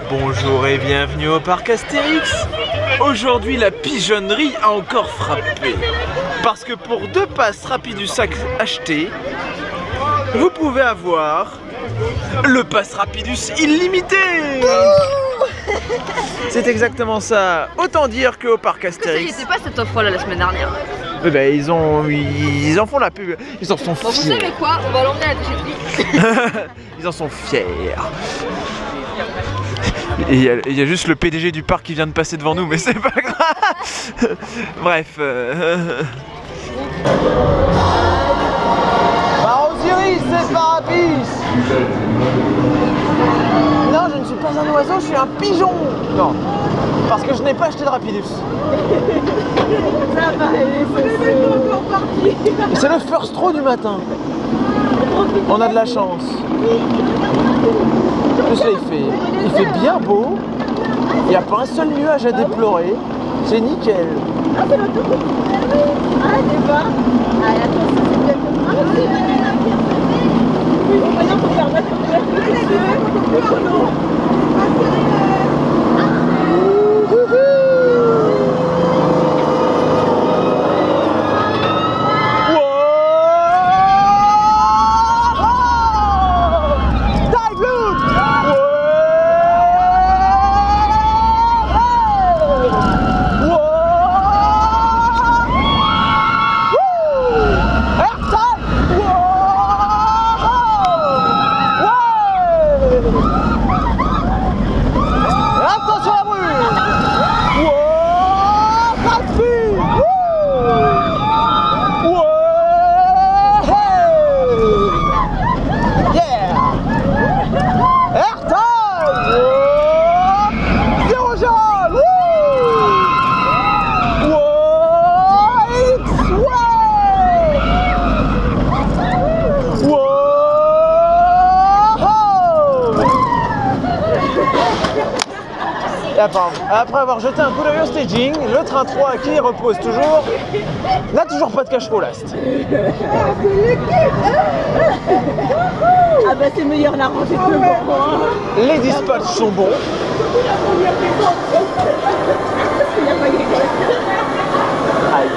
Bonjour et bienvenue au parc Astérix. Aujourd'hui la pigeonnerie a encore frappé. Parce que pour 2 passes Rapidus achetés, vous pouvez avoir le pass Rapidus illimité. C'est exactement ça. Autant dire qu'au parc Astérix... C'était pas cette offre là la semaine dernière. Eh ben, ils en font la pub. Ils en sont Bon, vous fiers. savez quoi? On va l'emmener à la déchetterie. Ils en sont fiers. Et il y a juste le PDG du parc qui vient de passer devant nous, mais c'est pas grave. Bref. Bah Osiris, c'est Parapis. Non, je ne suis pas un oiseau, je suis un pigeon. Non, parce que je n'ai pas acheté de Rapidus. Ça va aller, C'est le first throw du matin. On a de la chance. En plus là, il fait bien beau. Il n'y a pas un seul nuage à déplorer. C'est nickel. Ah, c'est l'autre côté. Ah, c'est pas. Ah, attends, c'est bien comme ça. Ah, c'est bien. Oui, on va y en faire mettre. Après avoir jeté un coup d'œil au staging, le train 3 qui repose toujours n'a toujours pas de cache-roue last. Ah bah c'est meilleur la rangée que le bon. Les dispatchs sont bons. Aïe.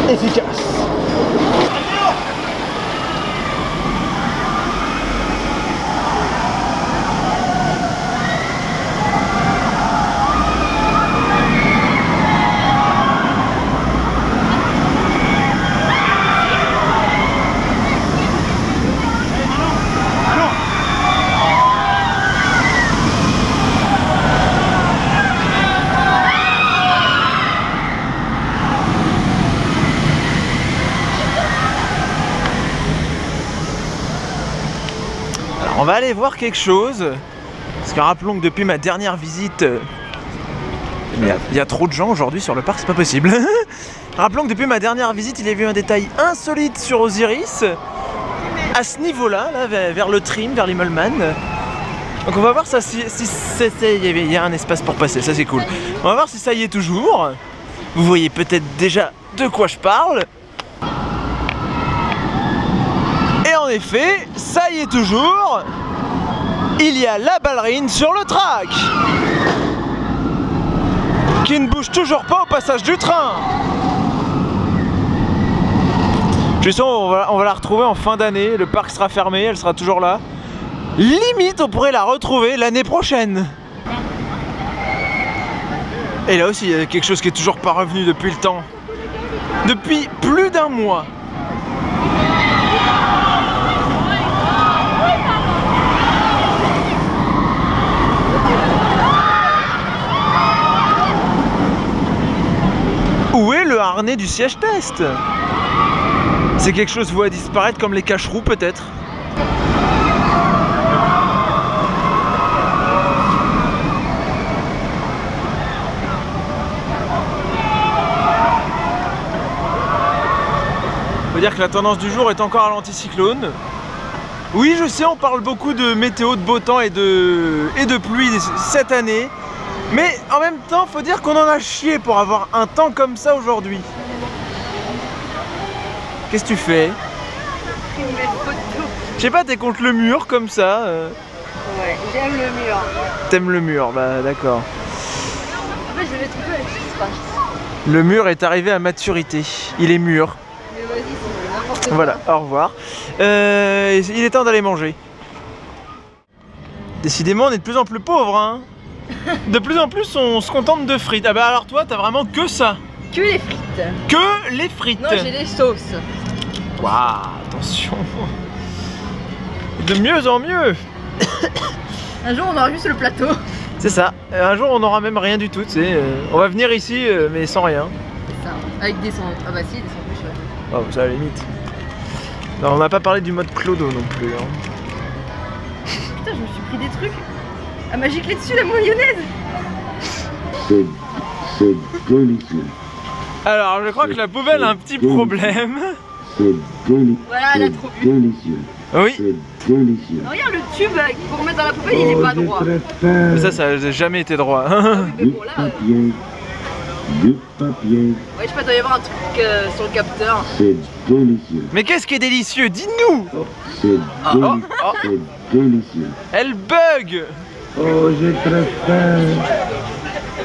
Efficace. On va aller voir quelque chose. Parce que rappelons que depuis ma dernière visite, il y a trop de gens aujourd'hui sur le parc, c'est pas possible. Rappelons que depuis ma dernière visite, il y a eu un détail insolite sur Osiris. À ce niveau-là, là, vers le trim, vers l'Immelman. Donc on va voir ça, si il y a un espace pour passer, ça c'est cool. On va voir si ça y est toujours. Vous voyez peut-être déjà de quoi je parle. Et en effet, ça y est toujours, il y a la ballerine sur le track qui ne bouge toujours pas au passage du train. Justement, on va la retrouver en fin d'année, le parc sera fermé, elle sera toujours là. Limite, on pourrait la retrouver l'année prochaine. Et là aussi, il y a quelque chose qui est toujours pas revenu depuis le temps. Depuis plus d'1 mois. Où est le harnais du siège test? C'est quelque chose voué à disparaître comme les cache-roues peut-être. On peut dire que la tendance du jour est encore à l'anticyclone. Oui, je sais, on parle beaucoup de météo, de beau temps et de pluie cette année. Mais en même temps, faut dire qu'on en a chié pour avoir un temps comme ça aujourd'hui. Qu'est-ce que tu fais? Je sais pas, t'es contre le mur comme ça. Ouais, j'aime le mur. T'aimes le mur, bah d'accord. En fait, je vais trouver avec ce qui se passe. Le mur est arrivé à maturité. Il est mûr. Mais vas-y, c'est n'importe quoi. Voilà, au revoir. Il est temps d'aller manger. Décidément, on est de plus en plus pauvres, hein. De plus en plus, on se contente de frites. Ah bah alors toi, t'as vraiment que ça. Que les frites. Que les frites. Non, j'ai des sauces. Waouh, attention. De mieux en mieux. Un jour, on aura juste le plateau. C'est ça. Un jour, on n'aura même rien du tout, tu sais. On va venir ici, mais sans rien. C'est ça. Avec des sandwichs. Ah bah si, des sandwichs, ouais. Oh, ça à la limite. Non, on n'a pas parlé du mode clodo non plus. Hein. Putain, je me suis pris des trucs. Elle m'a giclé dessus la mayonnaise. C'est délicieux. Alors, je crois que la poubelle a un petit problème. C'est délicieux. Voilà, elle a trop bu. Délicieux. Oui. C'est délicieux. Regarde le tube pour remettre dans la poubelle, il est pas droit. Mais ça n'a jamais été droit. Mais Du bon, là, papier. Du papier. ouais, je sais pas, il doit y avoir un truc sur le capteur. C'est délicieux. Mais qu'est-ce qui est délicieux? Dis-nous. C'est délicieux. oh. C'est délicieux. Elle bug. Oh, j'ai très faim.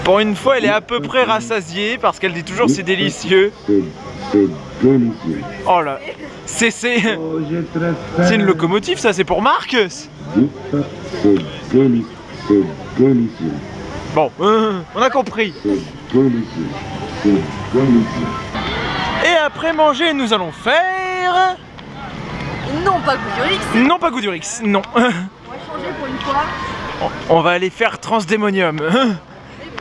Pour une fois, elle est à peu près rassasiée parce qu'elle dit toujours c'est délicieux. C'est délicieux. Oh là, c'est Oh, j'ai très faim. c'est une locomotive, ça, c'est pour Marcus. Du papier. C'est délicieux. C'est délicieux. Bon, on a compris. C'est délicieux. C'est délicieux. Et après manger, nous allons faire... Non, pas Goudurix. Non, pas Goudurix, non. On va changer pour une fois. On va aller faire Transdémonium. Mais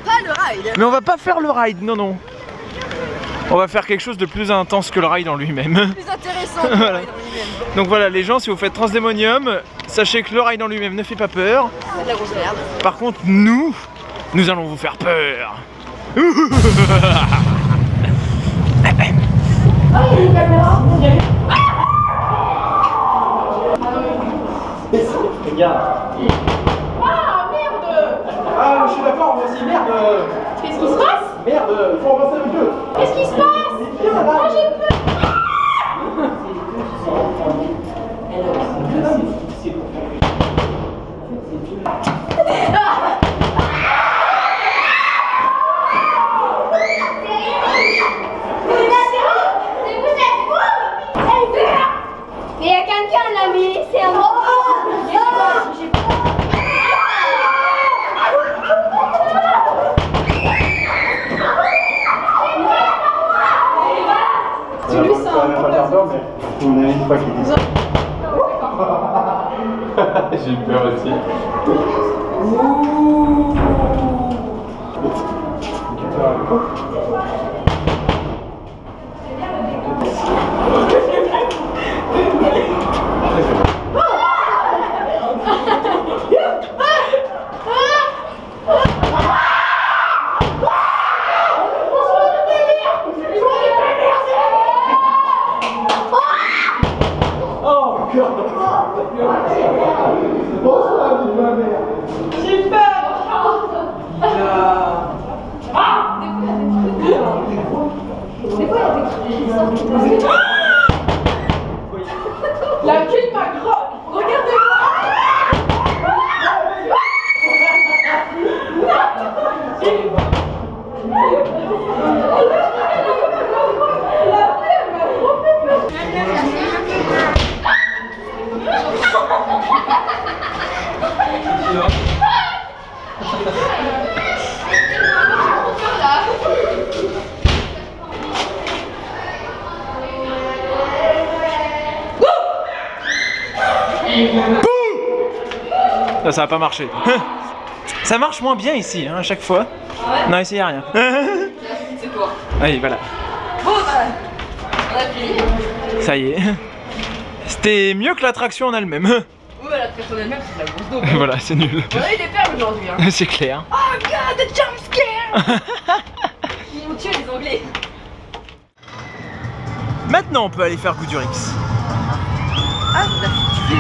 pas le ride. Mais on va pas faire le ride, non, non. On va faire quelque chose de plus intense que le ride en lui-même. Plus intéressant que le Voilà. ride en lui-même. Donc voilà, les gens, si vous faites Transdémonium, sachez que le ride en lui-même ne fait pas peur. C'est de la grosse merde. Par contre, nous allons vous faire peur. Ah, je suis d'accord, moi aussi, merde. Qu'est-ce qui se passe? Merde, faut avancer un peu. Qu'est-ce qui se passe? Ah, j'ai peur. Mais il y a quelqu'un là, mais c'est un Tu lui sens un peu On a une fois qui dit ça. J'ai peur aussi. La queue de ma grotte. Regardez-moi. Ça va pas marcher. Ça marche moins bien ici, hein, à chaque fois. Non, ici y a rien. C'est toi. Allez, voilà. Bon, bah, on a fini. Ça y est. C'était mieux que l'attraction en elle-même. Ouais, la personne elle-même, c'est de la grosse daube. Voilà, c'est nul. On a eu des perles aujourd'hui. Hein. C'est clair. Oh god, the jump scare. Ils m'ont tué les Anglais. Maintenant, on peut aller faire Goudurix. Ah, t'as fait.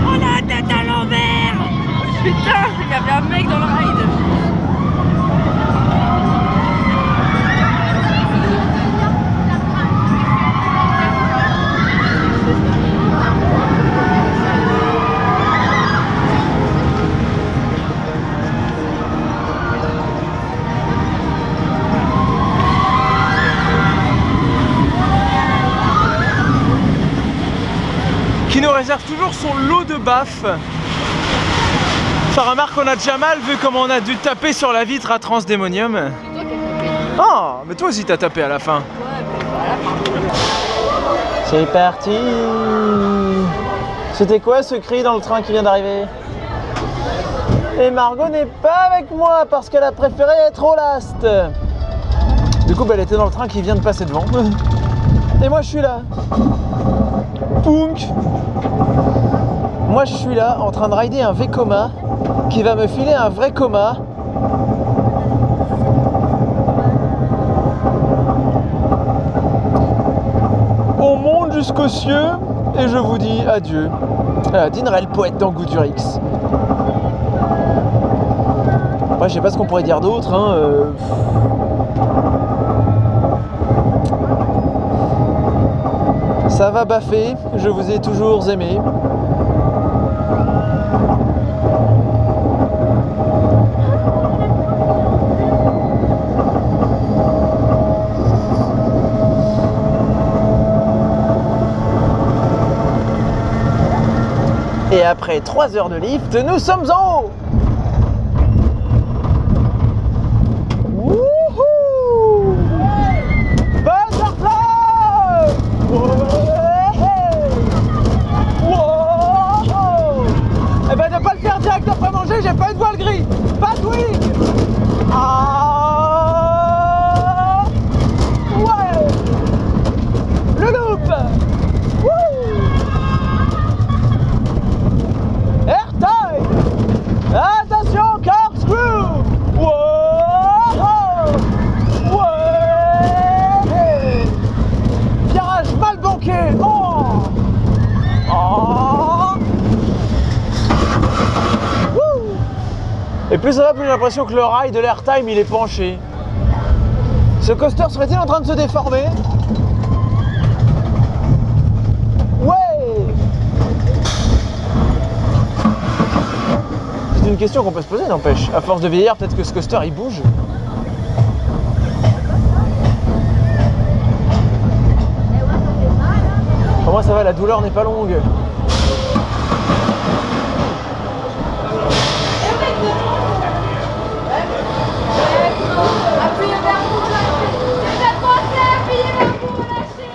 On a des son lot de baffes. Ça remarque qu'on a déjà mal vu comment on a dû taper sur la vitre à Transdémonium. C'est toi qui as tapé. Oh, mais toi aussi t'as tapé à la fin. Ouais, mais pas à la fin. C'est parti. C'était quoi ce cri dans le train qui vient d'arriver? Et Margot n'est pas avec moi parce qu'elle a préféré être au last. Du coup, elle était dans le train qui vient de passer devant. Et moi, je suis là. Punk. Moi, je suis là en train de rider un Vekoma qui va me filer un vrai coma. On monte jusqu'aux cieux et je vous dis adieu. Dinrel, poète dans Goudurix. Après, je sais pas ce qu'on pourrait dire d'autre. Ça va baffer, je vous ai toujours aimé. Et après 3 heures de lift, nous sommes en haut. Wouhou! Butterfly! Wow! Eh ben de pas le faire direct après manger, j'ai pas une voile gris. Pas de wing. Ah! Ouais! Le loop! Wouh! Airtime! Attention, corkscrew! Wow! Ouais! Virage mal banqué! Oh! Oh! Wouh! Et plus ça va, plus j'ai l'impression que le rail de l'Airtime il est penché. Ce coaster serait-il en train de se déformer? Ouais! C'est une question qu'on peut se poser, n'empêche. À force de vieillir, peut-être que ce coaster il bouge. Pour moi ça va, la douleur n'est pas longue. Appuyez vers vous, lâchez. C'est pas français, appuyez vers vous, lâchez.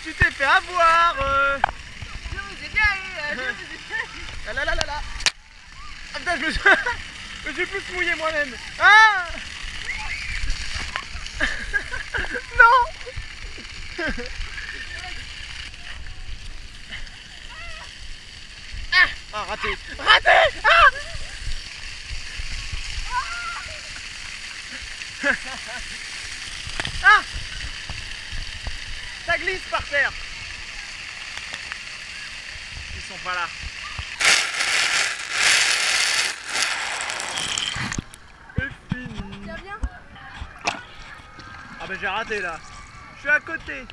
Tu t'es fait avoir. Je vous ai bien eu, je vous ai bien eu. Ah là là là là. Ah putain, je me suis plus mouillé moi-même. Ah. Non. Ah, raté. Raté. Ah. Ça glisse par terre. Ils sont pas là. C'est fini. Tiens bien. Ah bah j'ai raté là. Je suis à côté.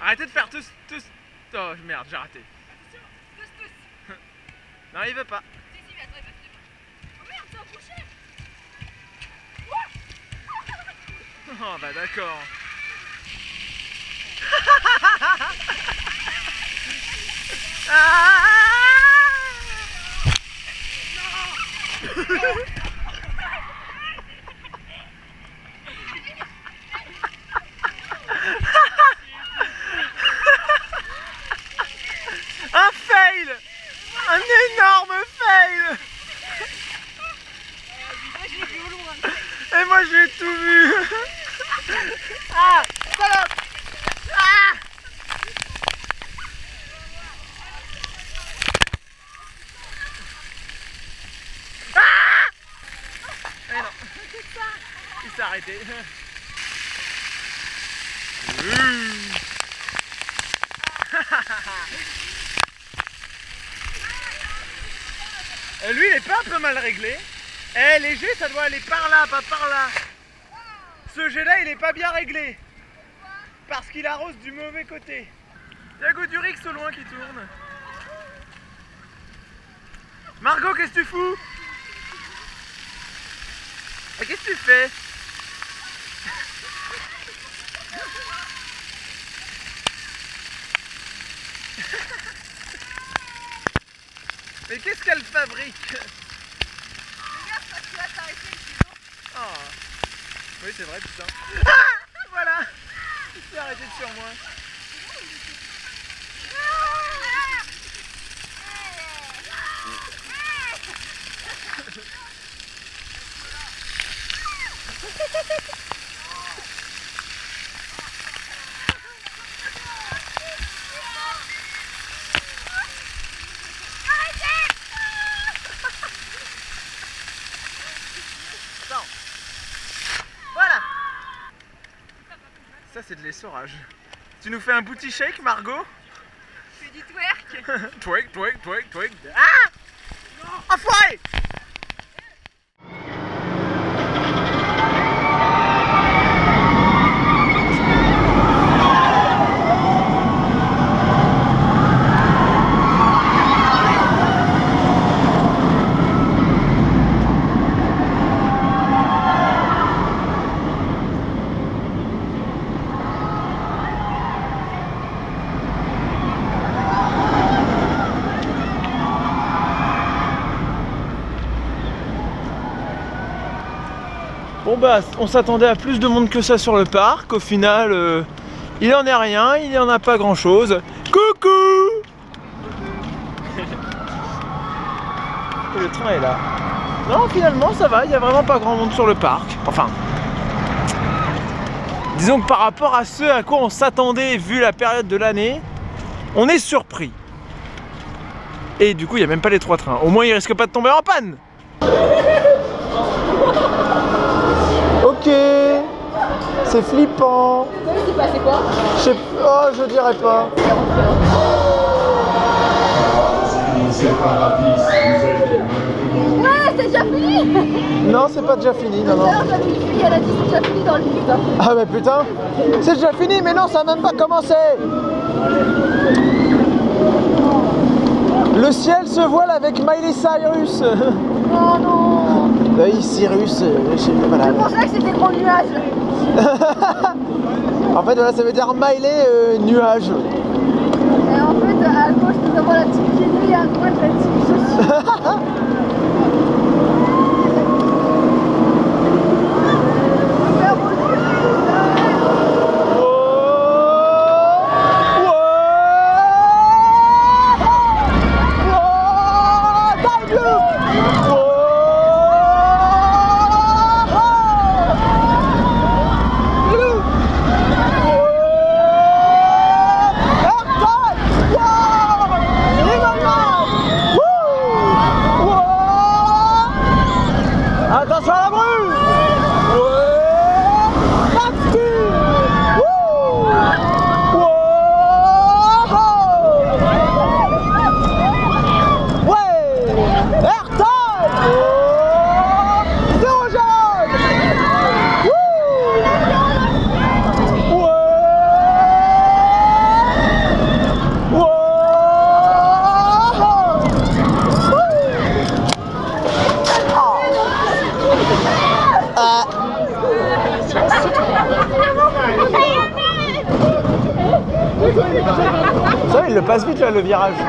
Arrêtez de faire tous. Oh merde, j'ai raté. Non, il veut pas. Oh merde, c'est un crochet. Oh bah d'accord. Un fail! Un énorme fail! Et moi j'ai tout vu! Ah! Salope! Ah! s'est arrêté. Lui, il est pas un peu mal réglé. Eh, les jets, ça doit aller par là, pas par là. Ce jet-là, il est pas bien réglé. Parce qu'il arrose du mauvais côté. Il y a Godurix au loin qui tourne. Margot, qu'est-ce que tu fous? Et qu'est-ce que tu fais? Mais qu'est-ce qu'elle fabrique? Regarde, parce que là, t'as arrêté le sinon. Oh. Oui, c'est vrai, putain. Ah, voilà. Il s'est arrêté sur moi. Voilà. Ça c'est de l'essorage. Tu nous fais un booty shake, Margot? Fais du twerk. Twerk, twerk, twerk, twerk. Ah! Enfoiré! Bon bah on s'attendait à plus de monde que ça sur le parc, au final il en est rien, il n'y en a pas grand chose. Coucou! Et le train est là. Non finalement ça va, il n'y a vraiment pas grand monde sur le parc. Enfin, disons que par rapport à ce à quoi on s'attendait vu la période de l'année, on est surpris. Et du coup il n'y a même pas les 3 trains, au moins ils risquent pas de tomber en panne. Ok, c'est flippant. Il s'est passé quoi? Oh, je dirais pas. Ouais, c'est déjà fini. Non, c'est pas déjà fini, non, non. D'ailleurs, j'avais une fille, elle a dit c'est déjà fini dans le livre. Ah mais putain, c'est déjà fini, mais non, ça n'a même pas commencé. Le ciel se voile avec Miley Cyrus. Oh non. Oui, Cyrus, voilà. Je pensais que c'était gros nuage. En fait, voilà, ça veut dire Miley nuage. Et en fait, à gauche, nous avons la team Kenny et à droite, la team Sophie. Attention à la brûle! Ouais! Là-dessus! Wouh! Wow! Ouais! Airtime! Oh! Zéro jaune! Wouh! Ouais! Wow! Ça, il le passe vite là, le virage. Ça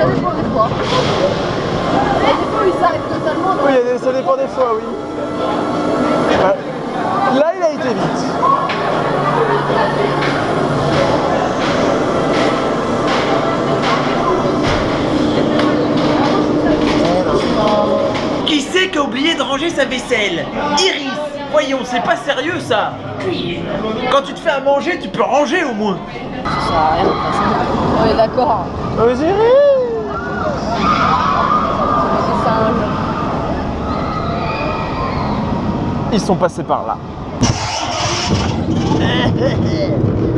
dépend des fois. Et des fois, il s'arrête totalement. Oui, ça dépend des fois, oui. Ouais. Là, il a été vite. Qui c'est qui a oublié de ranger sa vaisselle? Iris! Voyons, c'est pas sérieux ça! Quand tu te fais à manger, tu peux ranger au moins! Ça sert à rien. On est d'accord. Oh, Iris! C'est singe. Ils sont passés par là.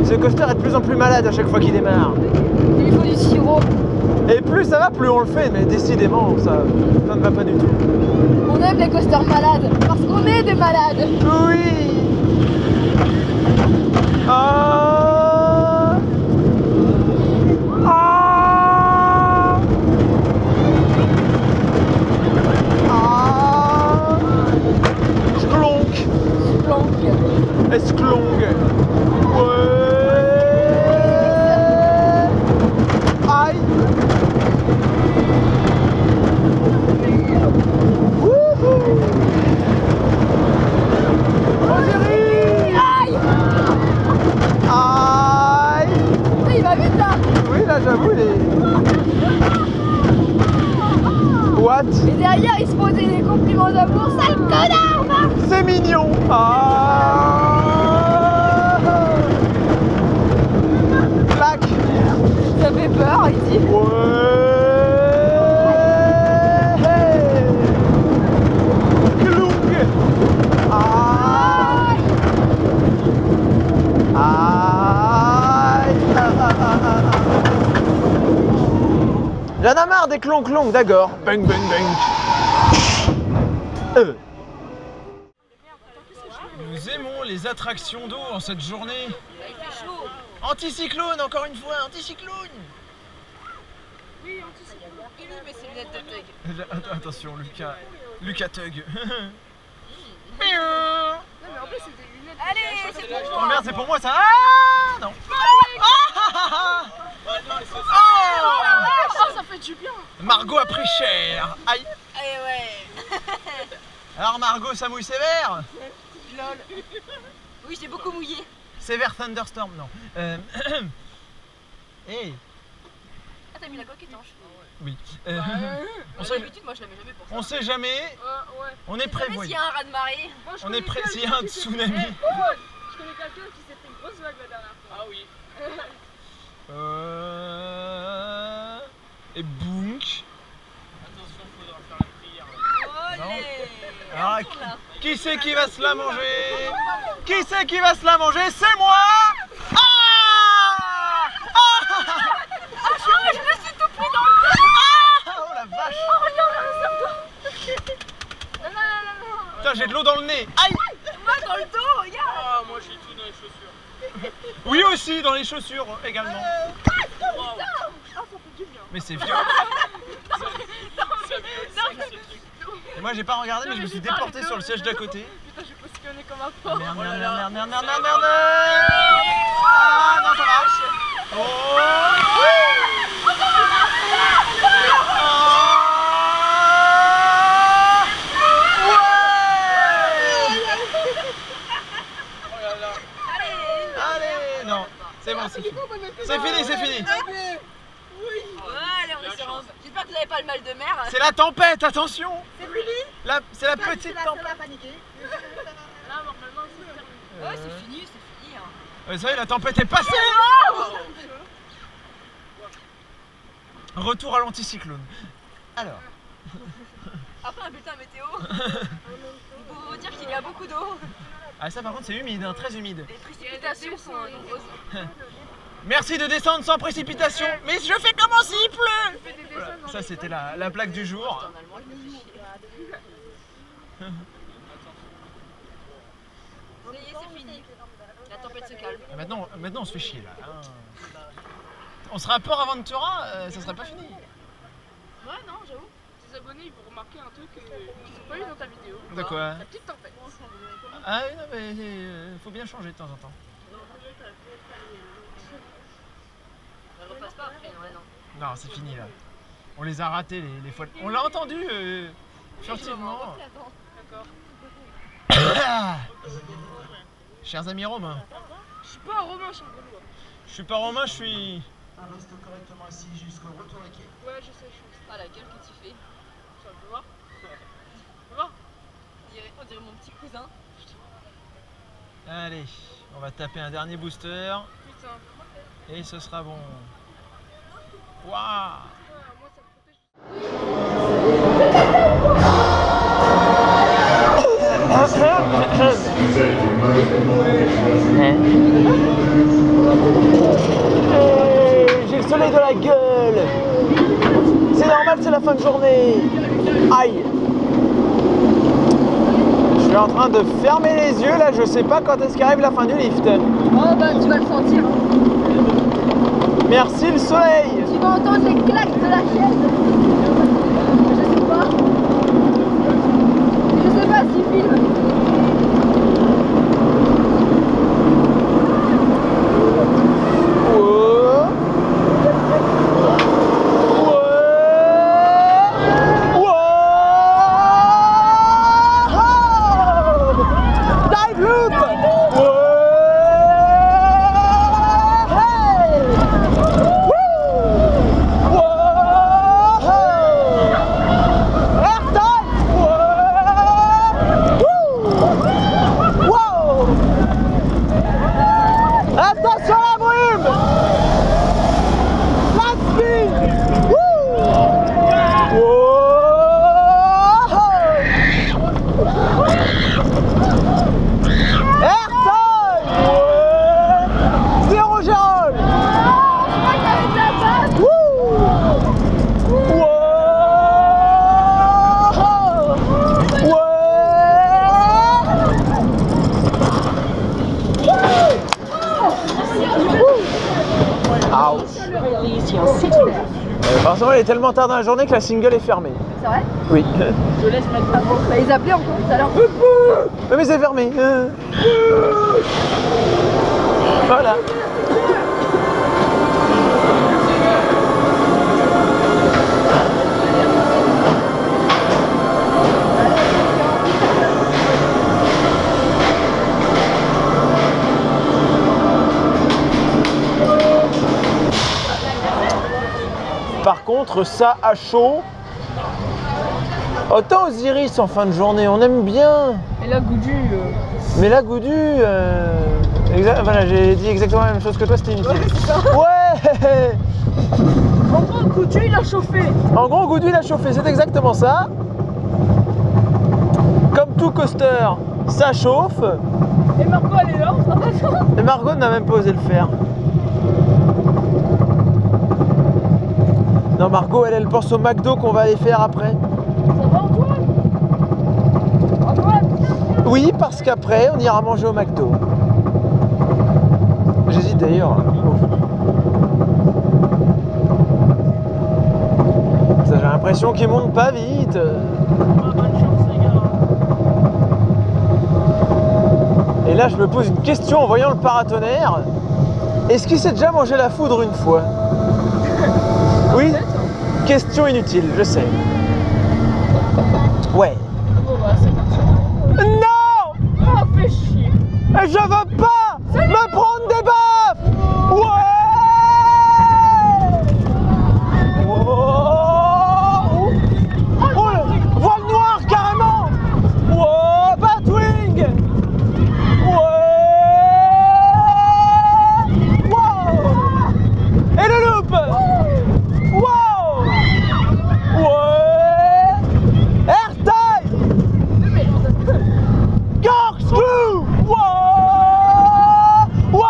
Ce coaster est de plus en plus malade à chaque fois qu'il démarre. Il faut du sirop. Et plus ça va, plus on le fait, mais décidément, ça ne va pas du tout. On aime les coasters malades, parce qu'on est des malades. Oui. Ah. Ah. Ah. Sklonk. Esklong. Ouais. Aïe. Wouhou. Aïe. Aïe. Il va vite là. Oui, là j'avoue, il est... What? Et derrière, il se posait des compliments d'amour. Sale connard, va. C'est mignon. Ah. Clac. Ça fait peur, il dit. Ouais. Cloung. Aïe. Aïe. J'en ai marre des clonk-clonk, d'accord. Bang, bang, bang. Nous aimons les attractions d'eau en cette journée. Il fait chaud. Anticyclone, encore une fois, anticyclone. Oui, anticyclone. Il met ses lunettes de Tug. Attention, Lucas Tug. Non, mais en plus, c'est des lunettes. Allez, c'est pour Oh moi. merde, c'est pour moi ça. Ah non. Oh, ça fait du bien. Margot a pris cher. Aïe. Eh ouais. Alors Margot, ça mouille sévère. Lol. Oui, j'ai beaucoup mouillé. Sévère Thunderstorm, non. Hey. Ah, t'as mis la coque étanche. Oui. On sait d'habitude, moi je la mets jamais pour ça. On sait jamais. Ouais. On est S'il prévoyant. y a un raz de marée. On est prêt. S'il y a un tsunami. Je connais quelqu'un qui s'est fait une grosse vague la dernière fois. Ah oui. Et bounk. Attention, faudra faire la prière. Olé. Alors, qui c'est qui va se la manger? Qui c'est qui va se la manger? C'est moi. Ah. Je me suis tout pris dans le dos. Oh la vache. Oh, regarde, non. Putain, j'ai de l'eau dans le nez. Aïe. Moi dans le dos, regarde. Ah, moi j'ai tout dans les chaussures. Oui aussi, dans les chaussures également. Mais c'est violent. Et moi j'ai pas regardé, mais je me suis déporté sur le siège d'à côté. Putain, je vais positionner comme un porc. Merde. Ah non, ça marche. Oh. Allez, non, c'est bon, c'est fini. C'est fini. Ouais, allez, on est sur un... J'espère que vous n'avez pas le mal de mer. C'est la tempête, attention. C'est fini. C'est la petite tempête. Là, normalement, c'est terminé. Ouais, c'est fini, hein. Ouais, ça y est, la tempête est passée. Retour à l'anticyclone. Alors. Après un bulletin météo, on peut vous dire qu'il y a beaucoup d'eau. Ah ça par contre c'est humide, hein, très humide. Les précipitations sont nombreuses. Merci de descendre sans précipitation. Mais je fais comment s'il pleut. Voilà, ça c'était la plaque du jour. Normalement, il me fait chier. Ça y est, c'est fini. La tempête se calme. Et maintenant on se fait chier là. Hein. On sera à Port-Aventura, ça serait pas fini. Ouais, non, j'avoue. Tes abonnés, ils vont remarquer un truc qu'ils n'ont pas eu dans ta vidéo. De quoi? La petite tempête. Ah oui, non mais faut bien changer de temps en temps. Elle repasse pas après, ouais, non. Non, c'est fini là. On les a ratés les fois. On l'a entendu furtivement. D'accord. Chers amis romains. Je suis pas un romain, je suis un grenouille. Je suis pas romain, je suis... Reste correctement assis jusqu'au retour à quai. Ouais, je sais, je suis. Ah, la gueule que tu fais. Tu vas voir. Tu vas voir. On dirait mon petit cousin. Allez, on va taper un dernier booster. Putain. Et ce sera bon. Waouh! Moi, ça me protège. J'ai le soleil dans la gueule. C'est normal, c'est la fin de journée. Aïe. Je suis en train de fermer les yeux là, je sais pas quand est-ce qu'arrive la fin du lift. Oh bah tu vas le sentir. Merci le soleil. Tu vas entendre les claques de la chaise. Je sais pas s'il filme. Forcément, il est tellement tard dans la journée que la single est fermée. C'est vrai? Oui. Je laisse mettre la porte. Bah, ils appelaient encore tout à l'heure. Mais c'est fermé. Voilà. Par contre, ça à chaud. Autant Osiris en fin de journée, on aime bien. Et là, Goudu. Mais là, Goudu, voilà, j'ai dit exactement la même chose que toi, c'était inutile. Ouais, c'est ça. Ouais. En gros, Goudu, il a chauffé. En gros, Goudu, il a chauffé, c'est exactement ça. Comme tout coaster, ça chauffe. Et Margot, elle est là, on s'en va. Et Margot n'a même pas osé le faire. Non, Margot, elle pense au McDo qu'on va aller faire après. Ça va, Antoine? Antoine? Oui, parce qu'après, on ira manger au McDo. J'hésite d'ailleurs. Ça, j'ai l'impression qu'il monte pas vite. Et là, je me pose une question en voyant le paratonnerre. Est-ce qu'il s'est déjà mangé la foudre une fois? Oui, question inutile, je sais. Ouais. Bon, bah, c'est parti. Non! Oh, fais chier. Je veux pas me prendre des baffes! Ouais! Oh, voile noire carrément! Oh, Batwing! Ouais! Wow! Et le loop! Wow! Ouais! Airtime! Corkscrew! Wow! Wow!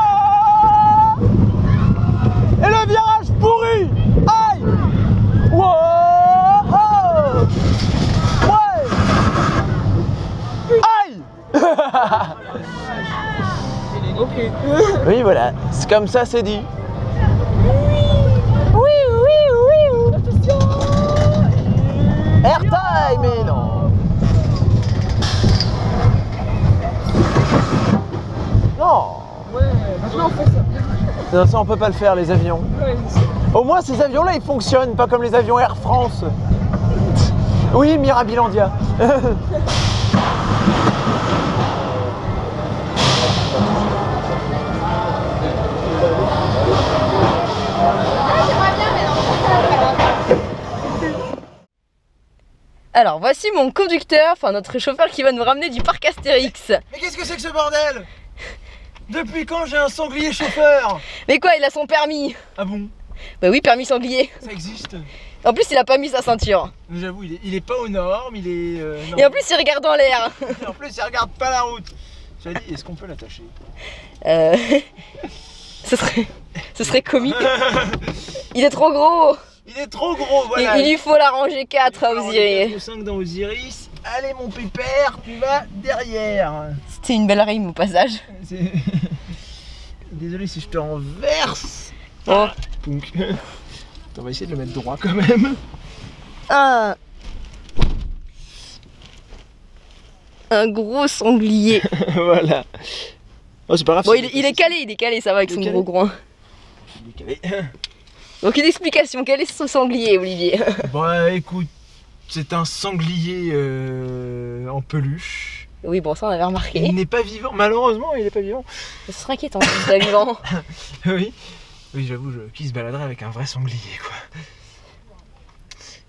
Et le virage pourri! Aïe! Wow! Ouais! Aïe! Ok. Oui, voilà, c'est comme ça, c'est dit. Airtime, mais non. Non. Ouais, maintenant on fait ça. Non, ça on peut pas le faire, les avions. Ouais, c'est ça. Au moins ces avions-là ils fonctionnent, pas comme les avions Air France. Oui, Mirabilandia. Alors voici mon conducteur, enfin notre chauffeur qui va nous ramener du parc Astérix. Mais qu'est-ce que c'est que ce bordel? Depuis quand j'ai un sanglier chauffeur? Mais quoi, il a son permis? Ah bon? Bah oui, permis sanglier. Ça existe? En plus, il a pas mis sa ceinture. J'avoue, il est pas aux normes, il est. Non. Et en plus, il regarde en l'air. En plus, il regarde pas la route. J'avais dit, est-ce qu'on peut l'attacher? Ce serait comique. Il est trop gros. Il est trop gros, voilà. Il lui faut la rangée 4 à Osiris. 5 dans Osiris. Allez, mon pépère, tu vas derrière. C'était une belle rime au passage. Désolé si je te renverse. Oh. Donc, on va essayer de le mettre droit quand même. Un gros sanglier. Voilà. Oh, c'est pas grave. Bon, il est calé, ça va avec son gros groin. Il est calé. Donc une explication, quel est ce sanglier, Olivier? Bah écoute, c'est un sanglier en peluche. Oui, bon, ça on avait remarqué. Il n'est pas vivant, malheureusement, il n'est pas vivant. Ce serait inquiétant si c'était vivant. Oui, j'avoue, qui se baladerait avec un vrai sanglier, quoi.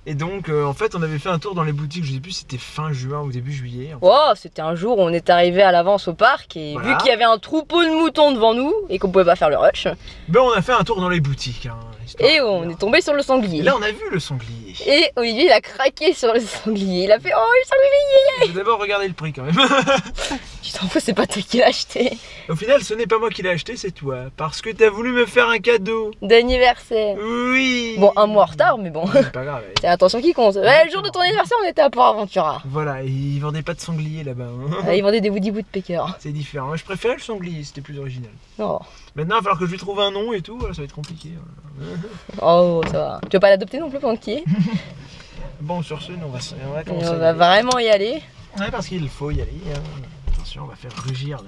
Et donc, en fait, on avait fait un tour dans les boutiques, je sais plus si c'était fin juin ou début juillet. Oh, c'était un jour où on est arrivé à l'avance au parc et voilà. vu qu'il y avait un troupeau de moutons devant nous et qu'on pouvait pas faire le rush. Ben, on a fait un tour dans les boutiques. Hein, et on est tombé sur le sanglier. Et là, on a vu le sanglier. Et Olivier, il a craqué sur le sanglier. Il a fait oh, le sanglier! J'ai d'abord regardé le prix quand même. Tu t'en fous, c'est pas toi qui l'as acheté. Au final, ce n'est pas moi qui l'ai acheté, c'est toi. Parce que t'as voulu me faire un cadeau. D'anniversaire. Oui. Bon, un mois en retard, mais bon. C'est pas grave. C'est l'attention qui compte. Ouais, le jour de ton anniversaire, on était à Port Aventura. Voilà, ils vendaient pas de sanglier là-bas. Hein. Ils vendaient des Woody Woodpecker. C'est différent. Moi, je préférais le sanglier, c'était plus original. Oh. Maintenant, il va falloir que je lui trouve un nom et tout. Ça va être compliqué. Oh, ça va. Tu vas pas l'adopter non plus pendant qu'il y est? Bon, sur ce, nous, on va commencer. On va vraiment y aller. Ouais, parce qu'il faut y aller. Hein. Attention, on va faire rugir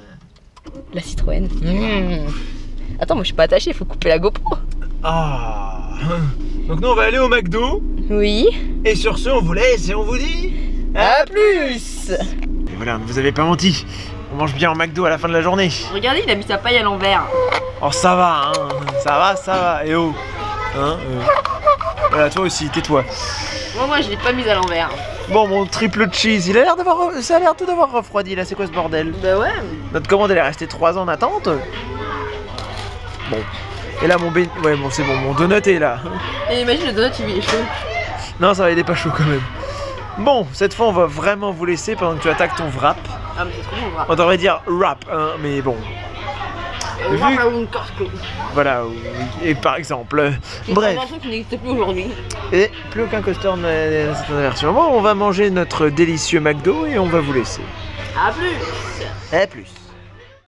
la Citroën. Attends, moi je suis pas attaché, il faut couper la GoPro. Ah. Donc nous on va aller au McDo. Oui. Et sur ce on vous laisse et on vous dit à plus. Et voilà, ne vous avez pas menti. On mange bien au McDo à la fin de la journée. Regardez, il a mis sa paille à l'envers. Oh ça va, hein. Ça va. Et oh. Hein, voilà, toi aussi, tais-toi. Moi je l'ai pas mis à l'envers. Bon, mon triple cheese, ça a l'air tout d'avoir refroidi là, c'est quoi ce bordel? Bah ouais. Notre commande elle est restée 3 ans en attente. Bon. Et là mon ouais bon c'est bon, mon donut est là. Et imagine le donut il est chaud. Non ça va, il est pas chaud quand même. Bon, cette fois on va vraiment vous laisser pendant que tu attaques ton wrap. Ah mais c'est trop bon, wrap. On devrait dire wrap, hein, mais bon. Voilà, et par exemple. Bref. Qui n'existe plus aujourd'hui. Et plus aucun coaster n'a cette version. Bon, on va manger notre délicieux McDo et on va vous laisser. A plus. À plus.